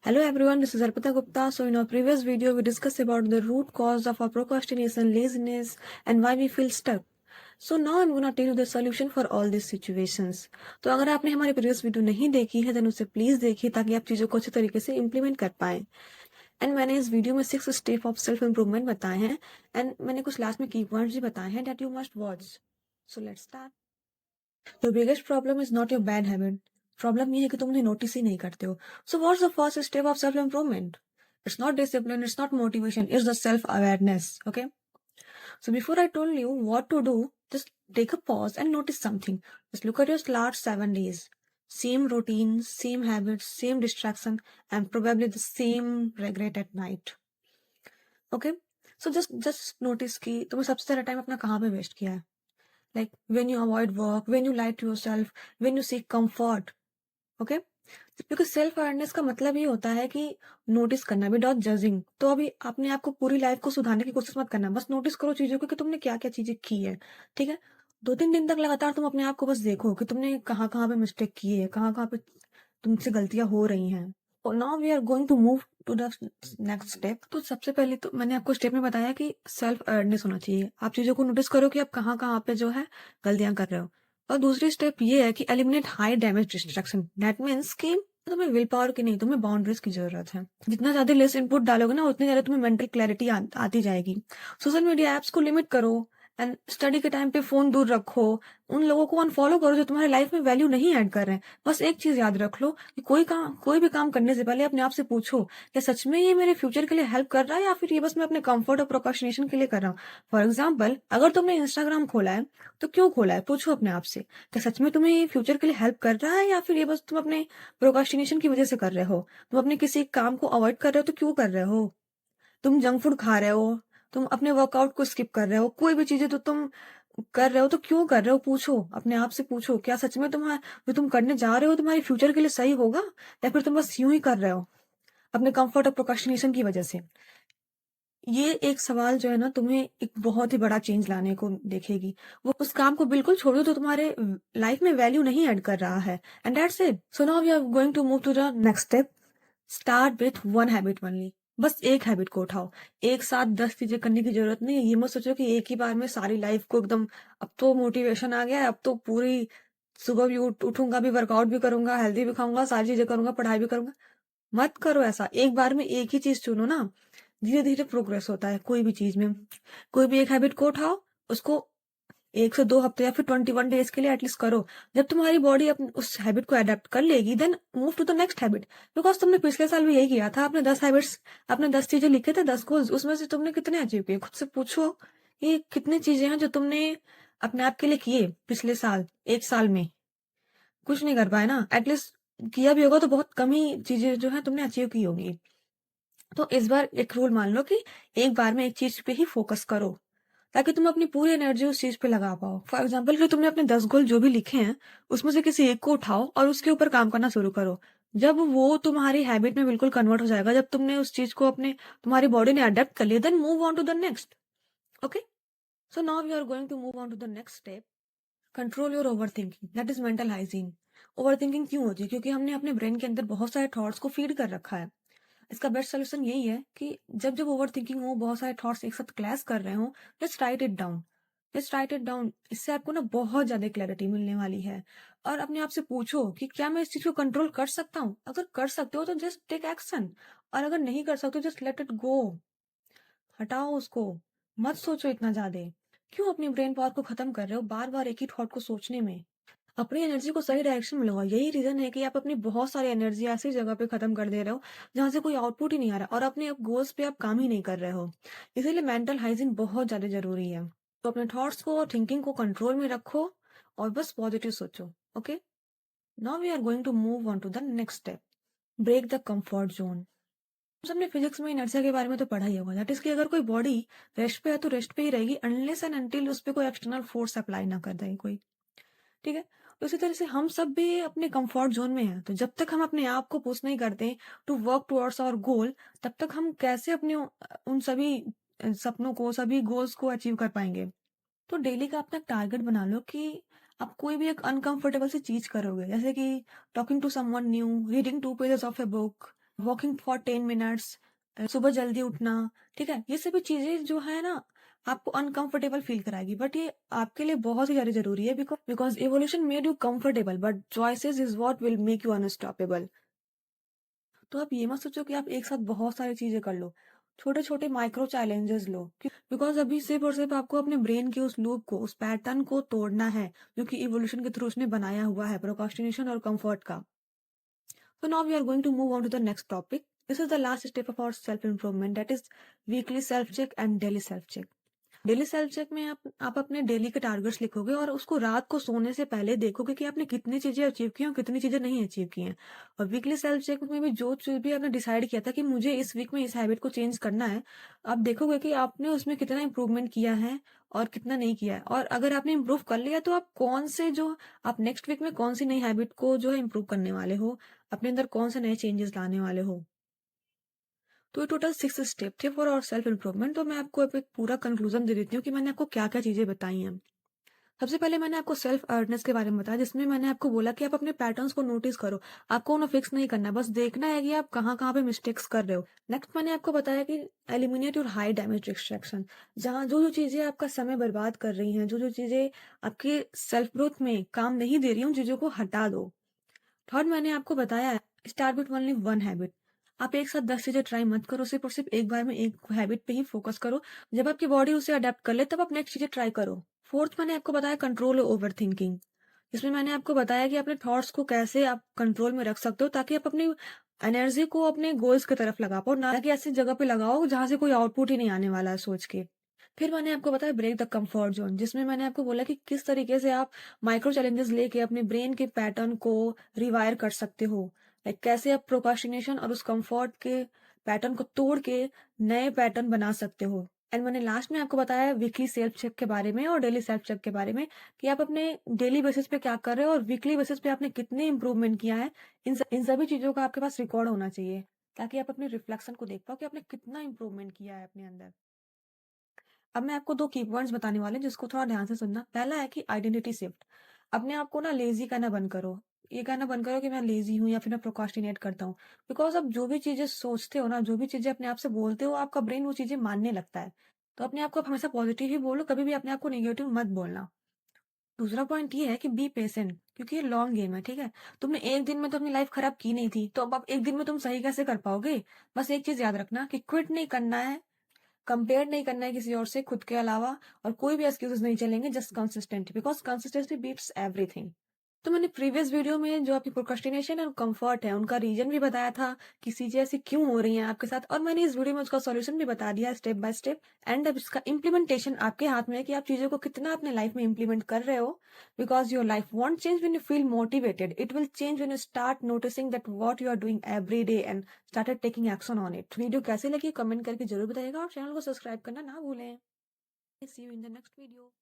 Hello everyone, this is Arpita Gupta. So in our previous video, we discussed about the root cause of our procrastination, laziness, and why we feel stuck. So now I'm gonna tell you the solution for all these situations. तो अगर आपने हमारी previous video नहीं देखी है, then उसे please देखिए ताकि आप चीजों को अच्छे तरीके से implement कर पाए. एंड मैंने इस वीडियो में 6 स्टेप ऑफ सेल्फ इम्प्रूवमेंट बताए हैं एंड मैंने कुछ लास्ट में की पॉइंट्स भी बताए हैं that you must watch. So let's start. The biggest problem is not your bad habit. Problem ये है कि तुम उन्हें नोटिस ही नहीं करते हो. So what's the first step of self improvement? It's not discipline, it's not motivation, it's the self-awareness. Okay? So before I told you what to do, just take a pause and notice something. Just look at your last 7 days. Same routine, same habits, same distraction, and probably the same regret at night. Okay? So just notice कि तुमने सबसे ज़्यादा time अपना कहाँ पे waste किया है. Like when you avoid work, when you lie to yourself, when you seek comfort. Okay? क्योंकि सेल्फ अवेयरनेस का मतलब ये होता है कि नोटिस करना विदाउट जजिंग. तो अभी अपने आप को पूरी लाइफ को सुधारने की कोशिश मत करना, बस नोटिस करो चीजों को कि तुमने क्या क्या चीजें की है. ठीक है? 2-3 दिन तक लगातार तुम अपने आप को बस देखो कि तुमने कहाँ कहाँ पे मिस्टेक की है, कहाँ कहाँ पे तुमसे गलतियां हो रही हैं. और now we are going to move to the next step. तो सबसे पहले तो मैंने आपको स्टेप में बताया कि सेल्फ अवेयरनेस होना चाहिए. आप चीजों को नोटिस करो कि आप कहाँ कहाँ पे जो है गलतियां कर रहे हो. और दूसरी स्टेप ये है कि eliminate high damage distraction. That means कि तुम्हें विल पावर की नहीं, तुम्हें बाउंड्रीज की जरूरत है. जितना ज्यादा लेस इनपुट डालोगे ना, उतनी ज्यादा तुम्हें मेंटल क्लैरिटी आती जाएगी. सोशल मीडिया एप्स को लिमिट करो एंड स्टडी के टाइम पे फोन दूर रखो. उन लोगों को अनफॉलो करो जो तुम्हारी लाइफ में वैल्यू नहीं ऐड कर रहे हैं. बस एक चीज याद रख लो कि कोई भी काम करने से पहले अपने आप से पूछो क्या सच में ये मेरे फ्यूचर के लिए हेल्प कर रहा है या फिर ये बस मैं अपने कंफर्ट और प्रोक्रेस्टिनेशन के लिए कर रहा हूँ. फॉर एग्जाम्पल, अगर तुमने इंस्टाग्राम खोला है तो क्यों खोला है, पूछो अपने आप से क्या सच में तुम्हें ये फ्यूचर के लिए हेल्प कर रहा है या फिर ये बस तुम अपने प्रोक्रेस्टिनेशन की वजह से कर रहे हो. तुम अपने किसी काम को अवॉइड कर रहे हो तो क्यों कर रहे हो. तुम जंक फूड खा रहे हो, तुम अपने वर्कआउट को स्किप कर रहे हो, कोई भी चीजें तो तुम कर रहे हो तो क्यों कर रहे हो, पूछो अपने आप से. पूछो क्या सच में तुम्हारा जो तुम करने जा रहे हो तुम्हारे फ्यूचर के लिए सही होगा या फिर तुम बस यूं ही कर रहे हो अपने कंफर्ट और प्रोक्रेस्टिनेशन की वजह से. ये एक सवाल जो है ना तुम्हें एक बहुत ही बड़ा चेंज लाने को देखेगी. वो उस काम को बिल्कुल छोड़ दो तो तुम्हारे लाइफ में वैल्यू नहीं ऐड कर रहा है. And that's it. So now we are going to move to the next step. Start with one habit only. बस एक हैबिट को उठाओ. एक साथ 10 चीजें करने की जरूरत नहीं है. ये मत सोचो कि एक ही बार में सारी लाइफ को एकदम अब तो मोटिवेशन आ गया है, अब तो पूरी सुबह भी उठूंगा भी, वर्कआउट भी करूंगा, हेल्दी भी खाऊंगा, सारी चीजें करूंगा, पढ़ाई भी करूंगा. मत करो ऐसा. एक बार में एक ही चीज चुनो ना. धीरे धीरे प्रोग्रेस होता है कोई भी चीज में. कोई भी एक हैबिट को उठाओ, उसको 1 से 2 हफ्ते या फिर 21 डेज के लिए एटलीस्ट करो. जब तुम्हारी बॉडी उस हैबिट को अडेप्ट कर लेगी then move to the next habit. Because तुमने पिछले साल भी यही किया था. आपने 10 हैबिट्स, आपने 10 चीजें लिखे थे, 10 गोल्स. उसमें से तुमने कितने अचीव किए, खुद से पूछो. ये कितनी चीजें हैं जो तुमने अपने आप के लिए किए पिछले साल, एक साल में. कुछ नहीं कर पाए ना. एटलीस्ट किया भी होगा तो बहुत कम ही चीजें जो है तुमने अचीव की होगी. तो इस बार एक रूल मान लो कि एक बार में एक चीज पे ही फोकस करो ताकि तुम अपनी पूरी एनर्जी उस चीज पे लगा पाओ. फॉर एग्जाम्पल कि तुमने अपने 10 गोल जो भी लिखे हैं उसमें से किसी एक को उठाओ और उसके ऊपर काम करना शुरू करो. जब वो तुम्हारी हैबिट में बिल्कुल कन्वर्ट हो जाएगा, जब तुमने उस चीज को अपने तुम्हारी बॉडी ने अडेप्ट कर लिया, then move on to the next. Okay. So now we are going to move on to the next step. Control your overthinking. That is mental hygiene. Overthinking क्यों होती है? क्योंकि हमने अपने brain के अंदर बहुत सारे थॉट्स को फीड कर रखा है. इसका बेस्ट सोल्यूशन यही है कि जब जब ओवर थिंकिंग हो, बहुत सारे थॉट्स एक साथ क्लैश कर रहे हो, just right it down. Just right it down. इससे आपको ना बहुत ज्यादा क्लैरिटी मिलने वाली है. और अपने आप से पूछो कि क्या मैं इस चीज को कंट्रोल कर सकता हूँ. अगर कर सकते हो तो जस्ट टेक एक्शन. और अगर नहीं कर सकते हो जस्ट लेट इट गो. हटाओ उसको. मत सोचो इतना ज्यादा. क्यों अपनी ब्रेन पावर को खत्म कर रहे हो बार बार एक ही थॉट को सोचने में. अपनी एनर्जी को सही डायरेक्शन में लगाओ. यही रीजन है कि आप अपनी बहुत सारी एनर्जी ऐसी जगह पे खत्म कर दे रहे हो जहां से कोई आउटपुट ही नहीं आ रहा और अपने गोल्स पे आप काम ही नहीं कर रहे हो. इसीलिए मेंटल हाइजीन बहुत ज्यादा जरूरी है. तो अपने थॉट्स को और थिंकिंग को कंट्रोल में रखो और बस पॉजिटिव सोचो. Okay. Now we are going to move on to the next step. Break the comfort zone. सबने फिजिक्स में इनर्शिया के बारे में तो पढ़ा ही होगा. दैट इज कि अगर कोई बॉडी रेस्ट पे है तो रेस्ट पे ही रहेगी अनलेस एंड अनटिल उस पर कोई एक्सटर्नल फोर्स अप्लाई ना कर दे कोई. ठीक है. तो इसी तरह से हम सब भी अपने कंफर्ट जोन में हैं. तो जब तक हम अपने आप को पुश नहीं करते to work towards our goal, तब तक हम कैसे अपने उन सभी सपनों को, सभी गोल्स को अचीव कर पाएंगे. तो डेली का अपना टारगेट बना लो कि आप कोई भी एक अनकंफर्टेबल सी चीज करोगे, जैसे कि talking to someone new, reading 2 pages of a book, walking for 10 minutes, सुबह जल्दी उठना, ठीक है? ये सभी चीज़ें जो है ना आपको अनकंफर्टेबल फ़ील कराएगी, बट ये आपके लिए बहुत ही ज़्यादा ज़रूरी है because evolution made you comfortable but choices is what will make you unstoppable. तो आप ये मत सोचो कि आप एक साथ बहुत सारी चीज़ें कर लो। छोटे-छोटे माइक्रो चैलेंजेस लो बिकॉज़ अभी सिर्फ़ और सिर्फ़ आपको अपने ब्रेन के उस लूप को, उस पैटर्न को तोड़ना है, जो कि इवोल्यूशन के थ्रू उसने बनाया हुआ है प्रोक्रास्टिनेशन और कम्फर्ट का। So now we are going to move on to the next topic. This is the last step of our self-improvement, that is weekly self-check and daily self-check. Daily self check में आप अपने daily के targets लिखोगे और उसको रात को सोने से पहले देखोगे कि आपने कितनी चीजें अचीव की हैं और कितनी चीजें नहीं अचीव की हैं। और वीकली सेल्फ चेक में भी जो चीज भी आपने डिसाइड किया था कि मुझे इस वीक में इस हैबिट को चेंज करना है, आप देखोगे कि आपने उसमें कितना इंप्रूवमेंट किया है और कितना नहीं किया है। और अगर आपने इम्प्रूव कर लिया तो आप कौन से जो आप नेक्स्ट वीक में कौन सी नई हैबिट को जो है इम्प्रूव करने वाले हो, अपने अंदर कौन से नए चेंजेस लाने वाले हो। तो ये टोटल 6 स्टेप थे फॉर और सेल्फ इम्प्रूवमेंट। तो मैं आपको अब एक पूरा कंक्लूजन दे देती हूँ कि मैंने आपको क्या-क्या चीज़ें बताई हैं। सबसे पहले मैंने आपको सेल्फ अवेयरनेस के बारे में बताया, जिसमें मैंने आपको बोला कि आप अपने पैटर्न्स को नोटिस करो। आपको उन्हें फिक्स नहीं करना है, बस देखना है कि आप कहाँ-कहाँ पे मिस्टेक्स कर रहे हो। नेक्स्ट मैंने आपको बताया कि eliminate your high damage distraction, जहाँ जो-जो चीज़ें आपका समय बर्बाद कर रही हैं, जो-जो चीज़ें आपके सेल्फ ग्रोथ में काम नहीं दे रही हैं, उन चीज़ों को हटा दो। थर्ड मैंने आपको बताया है, start with only one habit. आप एक साथ 10 चीजें ट्राई मत करो, सिर्फ और सिर्फ एक बार में एक हैबिट पे ही फोकस करो। जब आपकी बॉडी उसे अडेप्ट कर ले तब आप नेक्स्ट चीजें ट्राई करो। फोर्थ मैंने आपको बताया कंट्रोल ओवर थिंकिंग। इसमें मैंने आपको बताया कि अपने थॉट्स को कैसे आप कंट्रोल में रख सकते हो ताकि आप अपनी एनर्जी को अपने गोल्स की तरफ लगा पाओ, ना कि ऐसी जगह पे लगाओ जहां से कोई आउटपुट ही नहीं आने वाला है सोच के। फिर मैंने आपको बताया ब्रेक द कंफर्ट जोन, जिसमें मैंने आपको बोला कि किस तरीके से आप माइक्रो चैलेंजेस लेके अपने ब्रेन के पैटर्न को रिवायर कर सकते हो। लाइक कैसे आप प्रोक्रास्टिनेशन और उस कंफर्ट के पैटर्न को तोड़ के नए पैटर्न बना सकते हो। एंड मैंने लास्ट में आपको बताया वीकली सेल्फ चेक के बारे में और डेली सेल्फ चेक के बारे में कि आप अपने डेली बेसिस पे क्या कर रहे हो और वीकली बेसिस पे आपने कितने इंप्रूवमेंट किया है। इन सभी चीजों का आपके पास रिकॉर्ड होना चाहिए ताकि आप अपने रिफ्लेक्शन को देख पाओ कि आपने कितना इंप्रूवमेंट किया है अपने अंदर। अब मैं आपको 2 कीवर्ड्स बताने वाले हैं जिसको थोड़ा ध्यान से सुनना। पहला है कि आइडेंटिटी शिफ्ट। अपने आप को ना लेज़ी कहना बंद करो। ये कहना बंद करो कि मैं लेज़ी हूँ या फिर मैं प्रोक्रास्टिनेट करता हूँ। बिकॉज़ आप जो भी चीज़ें सोचते हो ना, जो भी चीज़ें अपने आप से बोलते हो, आपका ब्रेन वो चीज़ें मानने लगता है। तो अपने आप को आप हमेशा पॉज़िटिव ही बोलो, कभी भी अपने आप को नेगेटिव मत बोलना। दूसरा पॉइंट ये है कि बी पेशेंट, क्योंकि ये लॉन्ग गेम है, ठीक है? तुमने एक दिन में तो अपनी लाइफ़ खराब की नहीं थी, तो अब आप एक दिन में तुम सही कैसे कर पाओगे? बस एक चीज़ याद रखना कि क्विट नहीं करना है, कंपेयर नहीं करना है किसी और से खुद के अलावा, और कोई भी एक्सक्यूजेस नहीं चलेंगे, just consistent because consistency beats everything. तो मैंने प्रीवियस वीडियो में जो आपकी प्रोक्रास्टिनेशन और कंफर्ट है उनका रीजन भी बताया था कि चीजें ऐसी क्यों हो रही हैं आपके साथ, और मैंने इस वीडियो में उसका सॉल्यूशन भी बता दिया स्टेप बाय स्टेप। एंड अब इसका इम्प्लीमेंटेशन आपके हाथ में है कि आप चीजों को कितना अपने लाइफ में इम्प्लीमेंट कर रहे हो। Because your life won't change when you feel motivated, it will change when you start noticing that what you are doing every day and started taking action on it. Video कैसे लगी comment करके जरूर बताइएगा और channel को subscribe करना ना भूलें। See you in the next video.